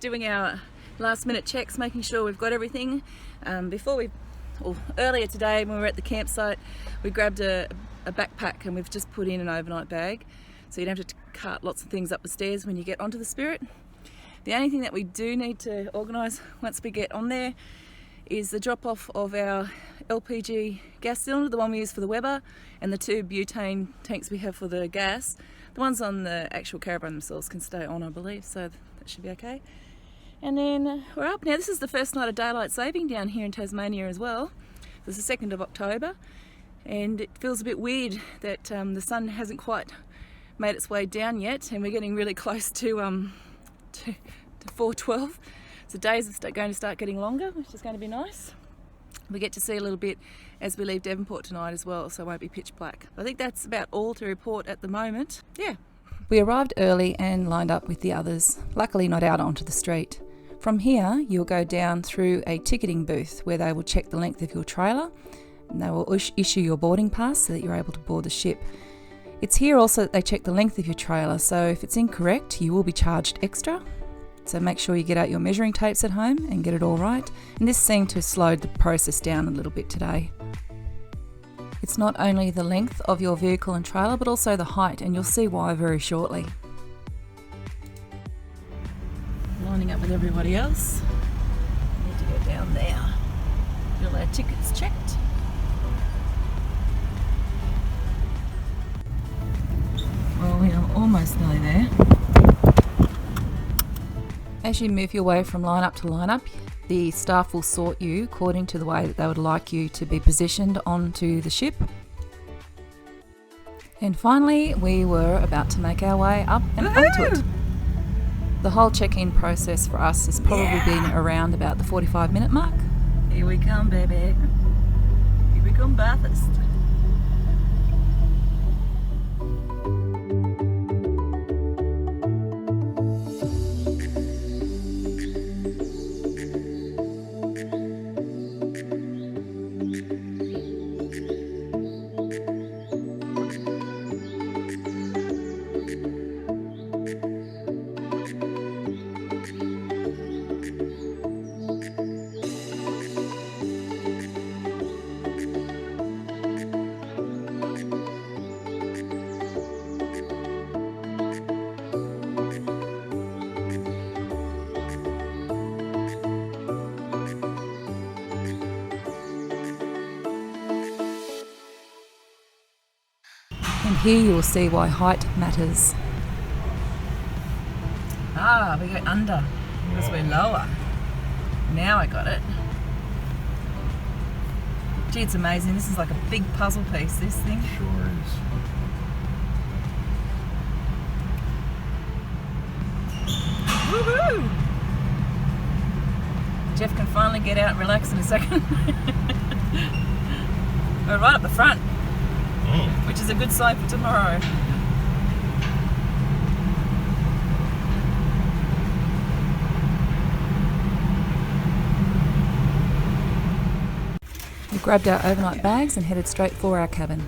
doing our last minute checks, making sure we've got everything. Earlier today when we were at the campsite, we grabbed a backpack and we've just put in an overnight bag, so you don't have to cart lots of things up the stairs when you get onto the Spirit. The only thing that we do need to organise once we get on there is the drop off of our LPG gas cylinder, the one we use for the Weber, and the 2 butane tanks we have for the gas. The ones on the actual caravan themselves can stay on, I believe, so that should be okay. And then we're up. Now this is the first night of daylight saving down here in Tasmania as well. It's the 2nd of October, and it feels a bit weird that the sun hasn't quite made its way down yet, and we're getting really close to 4:12. So days are going to start getting longer, which is going to be nice. We get to see a little bit as we leave Devonport tonight as well, so it won't be pitch black. I think that's about all to report at the moment. Yeah. We arrived early and lined up with the others, luckily not out onto the street. From here, you'll go down through a ticketing booth where they will check the length of your trailer, and they will issue your boarding pass so that you're able to board the ship. It's here also that they check the length of your trailer, so if it's incorrect, you will be charged extra. So make sure you get out your measuring tapes at home and get it all right. And this seemed to slow the process down a little bit today. It's not only the length of your vehicle and trailer, but also the height, and you'll see why very shortly. Lining up with everybody else. We need to go down there. Get all our tickets checked. Well, we are almost nearly there. As you move your way from line up to line up, the staff will sort you according to the way that they would like you to be positioned onto the ship. And finally, we were about to make our way up and onto it. The whole check-in process for us has probably been around about the 45-minute mark. Here we come, baby. Here we come, Bathurst. And here you will see why height matters. We go under because we're lower. Now I got it. Gee, it's amazing. This is like a big puzzle piece, this thing. Sure is. Woohoo! Jeff can finally get out and relax in a second. We're right up the front, which is a good sign for tomorrow. We grabbed our overnight bags and headed straight for our cabin.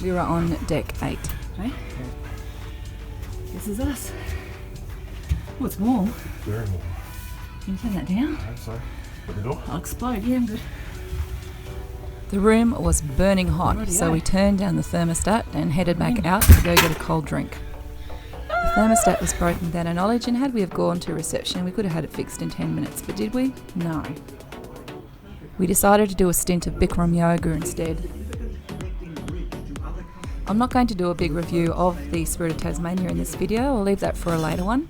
We were on deck 8. Right? This is us. Oh, it's warm. Very warm. Can you turn that down? I hope so. Put the door. I'll explode. Yeah, I'm good. The room was burning hot, so we turned down the thermostat and headed back out to go get a cold drink. The thermostat was broken without our knowledge, and had we have gone to reception, we could have had it fixed in 10 minutes, but did we? No. We decided to do a stint of Bikram yoga instead. I'm not going to do a big review of the Spirit of Tasmania in this video, I'll leave that for a later one.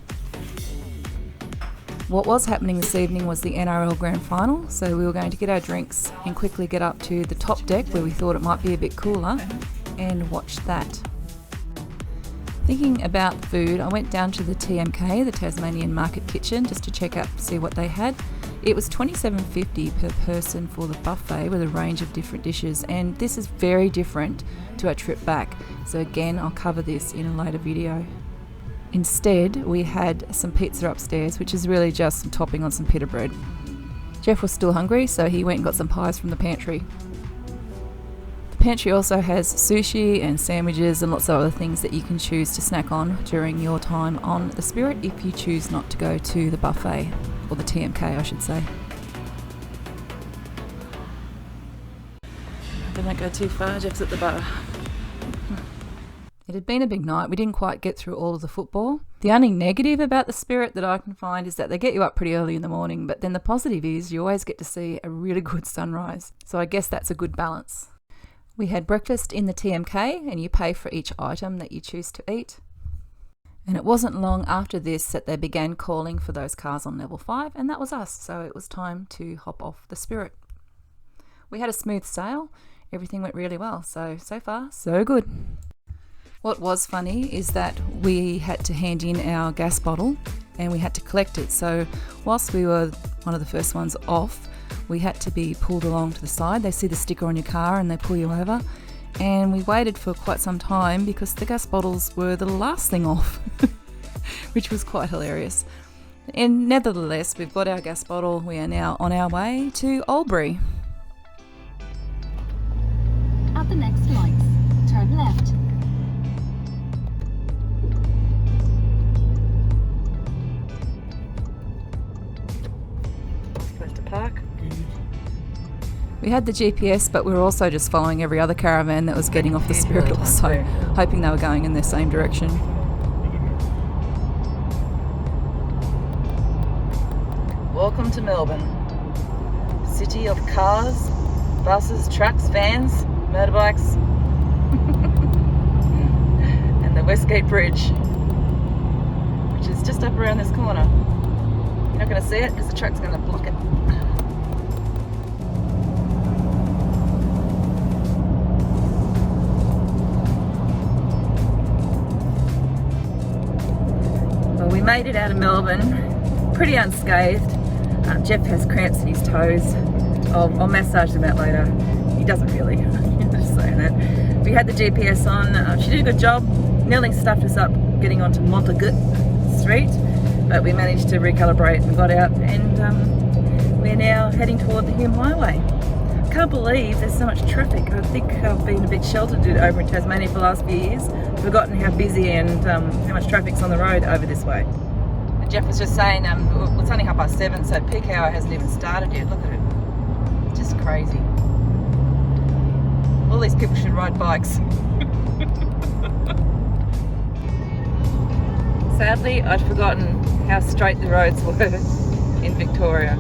What was happening this evening was the NRL Grand Final, so we were going to get our drinks and quickly get up to the top deck where we thought it might be a bit cooler and watch that. Thinking about food, I went down to the TMK, the Tasmanian Market Kitchen, just to check out and see what they had. It was $27.50 per person for the buffet with a range of different dishes, and this is very different to our trip back, so again I'll cover this in a later video. Instead, we had some pizza upstairs, which is really just some topping on some pita bread. Jeff was still hungry, so he went and got some pies from the pantry. The pantry also has sushi and sandwiches and lots of other things that you can choose to snack on during your time on the Spirit if you choose not to go to the buffet, or the TMK I should say. Don't go too far, Jeff's at the bar. It had been a big night. We didn't quite get through all of the football. The only negative about the Spirit that I can find is that they get you up pretty early in the morning, but then the positive is you always get to see a really good sunrise. So I guess that's a good balance. We had breakfast in the TMK, and you pay for each item that you choose to eat. And it wasn't long after this that they began calling for those cars on level 5, and that was us. So it was time to hop off the Spirit. We had a smooth sail. Everything went really well. So far, so good. What was funny is that we had to hand in our gas bottle and we had to collect it. So whilst we were one of the first ones off, we had to be pulled along to the side. They see the sticker on your car and they pull you over. And we waited for quite some time because the gas bottles were the last thing off, which was quite hilarious. And nevertheless, we've got our gas bottle. We are now on our way to Albury. At the next lights, turn left. Place to park. We had the GPS, but we were also just following every other caravan that was getting off the Spirit also, hoping they were going in the same direction. Welcome to Melbourne. City of cars, buses, trucks, vans, motorbikes, and the Westgate Bridge, which is just up around this corner. You're not going to see it because the truck's going to block it. Well, we made it out of Melbourne pretty unscathed. Jeff has cramps in his toes. I'll massage them out later. He doesn't really. Just saying that. We had the GPS on. She did a good job. Nearly stuffed us up getting onto Montagut Street, but we managed to recalibrate and got out, and we're now heading toward the Hume Highway. Can't believe there's so much traffic. I think I've been a bit sheltered over in Tasmania for the last few years. Forgotten how busy and how much traffic's on the road over this way. And Jeff was just saying, it's only 7:30, so peak hour hasn't even started yet. Look at it. It's just crazy. All these people should ride bikes. Sadly, I'd forgotten how straight the roads were in Victoria.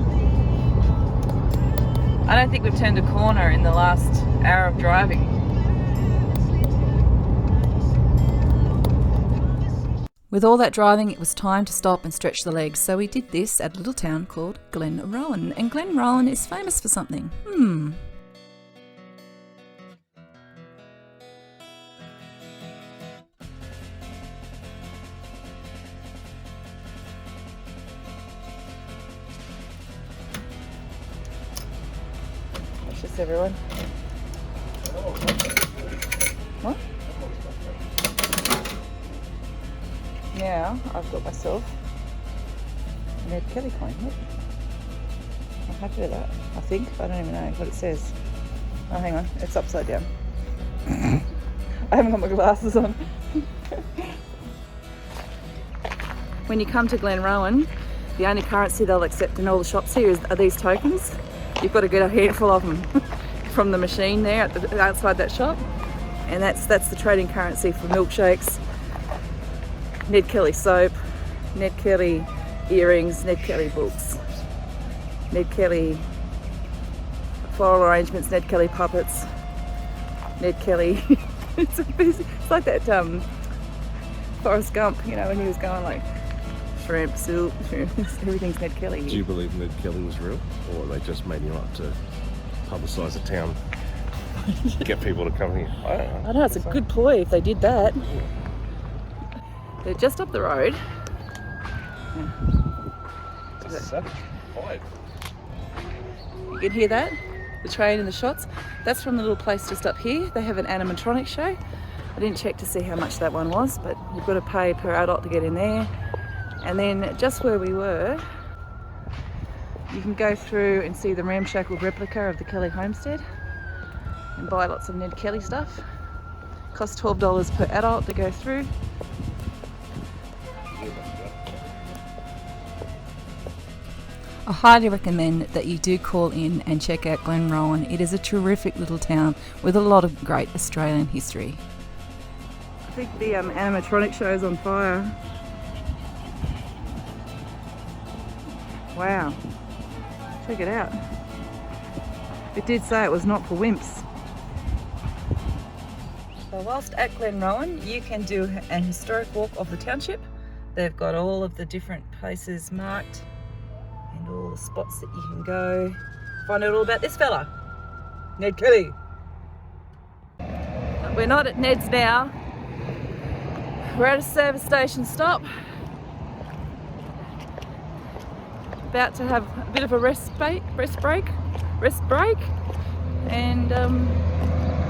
I don't think we've turned a corner in the last hour of driving. With all that driving, it was time to stop and stretch the legs, so we did this at a little town called Glenrowen. And Glenrowen is famous for something. Watch this, everyone. What? Now I've got myself a Ned Kelly coin. Look. I'm happy with that. I think. I don't even know what it says. Oh, hang on. It's upside down. I haven't got my glasses on. When you come to Glenrowen, the only currency they'll accept in all the shops here are these tokens. You've got to get a handful of them from the machine there outside that shop, and that's the trading currency for milkshakes, Ned Kelly soap, Ned Kelly earrings, Ned Kelly books, Ned Kelly floral arrangements, Ned Kelly puppets, Ned Kelly. It's like that Forrest Gump, you know, when he was going like shrimp, soup, everything's Ned Kelly. Do you believe Ned Kelly was real, or they just made him up to publicise the town, get people to come here? I don't know. I know, it's a good ploy if they did that. They're just up the road. You can hear that? The train and the shots. That's from the little place just up here. They have an animatronic show. I didn't check to see how much that one was, but you've got to pay per adult to get in there. And then just where we were, you can go through and see the ramshackle replica of the Kelly homestead. and buy lots of Ned Kelly stuff. Costs $12 per adult to go through. I highly recommend that you do call in and check out Glenrowen. It is a terrific little town with a lot of great Australian history. I think the animatronic show is on fire. Wow, check it out. It did say it was not for wimps. So whilst at Glenrowen, you can do an historic walk of the township. They've got all of the different places marked and all the spots that you can go. Find out all about this fella, Ned Kelly. But we're not at Ned's now. We're at a service station stop. About to have a bit of a rest break, and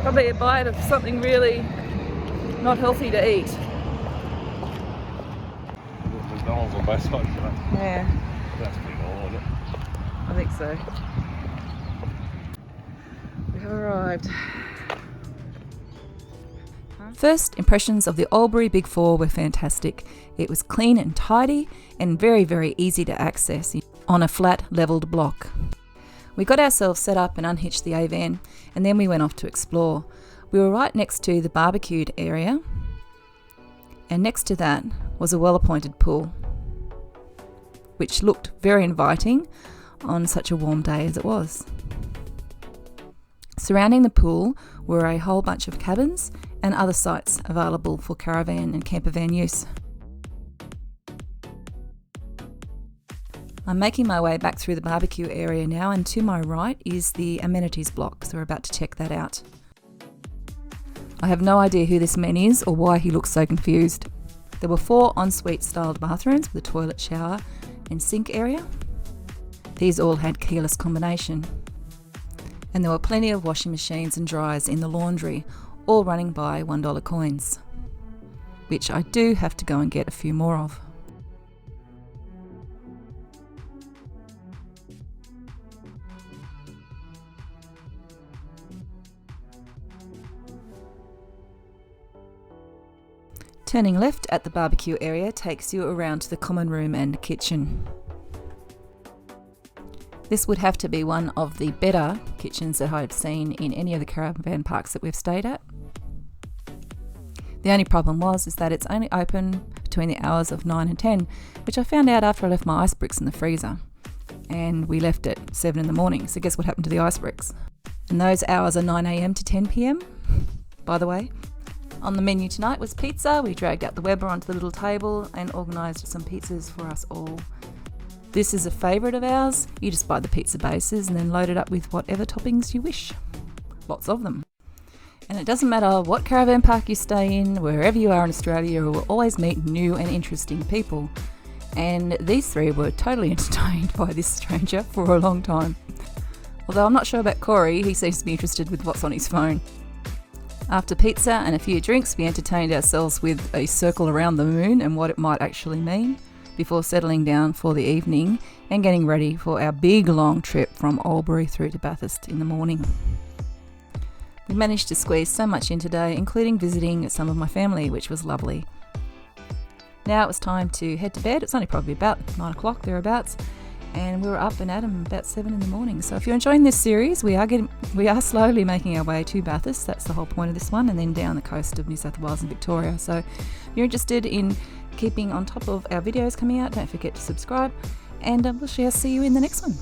probably a bite of something really not healthy to eat. McDonald's on both sides, you know? Yeah, That's pretty normal, isn't it? I think so. We have arrived. First impressions of the Albury Big Four were fantastic. It was clean and tidy and very, very easy to access on a flat levelled block. We got ourselves set up and unhitched the A-van, and then we went off to explore. We were right next to the barbecued area, and next to that was a well-appointed pool, which looked very inviting on such a warm day as it was. Surrounding the pool were a whole bunch of cabins and other sites available for caravan and campervan use. I'm making my way back through the barbecue area now, and to my right is the amenities block, so we're about to check that out. I have no idea who this man is or why he looks so confused. There were 4 ensuite styled bathrooms with a toilet, shower and sink area. These all had keyless combination. And there were plenty of washing machines and dryers in the laundry, all running by $1 coins, which I do have to go and get a few more of. Turning left at the barbecue area takes you around to the common room and kitchen. This would have to be one of the better kitchens that I've seen in any of the caravan parks that we've stayed at. The only problem is that it's only open between the hours of 9 and 10, which I found out after I left my ice bricks in the freezer. And we left at 7 in the morning, so guess what happened to the ice bricks? And those hours are 9 a.m. to 10 p.m, by the way. On the menu tonight was pizza. We dragged out the Weber onto the little table and organised some pizzas for us all. This is a favourite of ours. You just buy the pizza bases and then load it up with whatever toppings you wish. Lots of them. And it doesn't matter what caravan park you stay in, wherever you are in Australia, you will always meet new and interesting people. And these 3 were totally entertained by this stranger for a long time. Although I'm not sure about Corey, he seems to be interested with what's on his phone. After pizza and a few drinks, we entertained ourselves with a circle around the moon and what it might actually mean, before settling down for the evening and getting ready for our big long trip from Albury through to Bathurst in the morning. We managed to squeeze so much in today, including visiting some of my family, which was lovely. Now it was time to head to bed. It's only probably about 9 o'clock thereabouts, and we were up and at 'em about 7 in the morning. So if you're enjoying this series, we are slowly making our way to Bathurst. That's the whole point of this one, and then down the coast of New South Wales and Victoria. So if you're interested in keeping on top of our videos coming out, don't forget to subscribe, and we'll see you in the next one.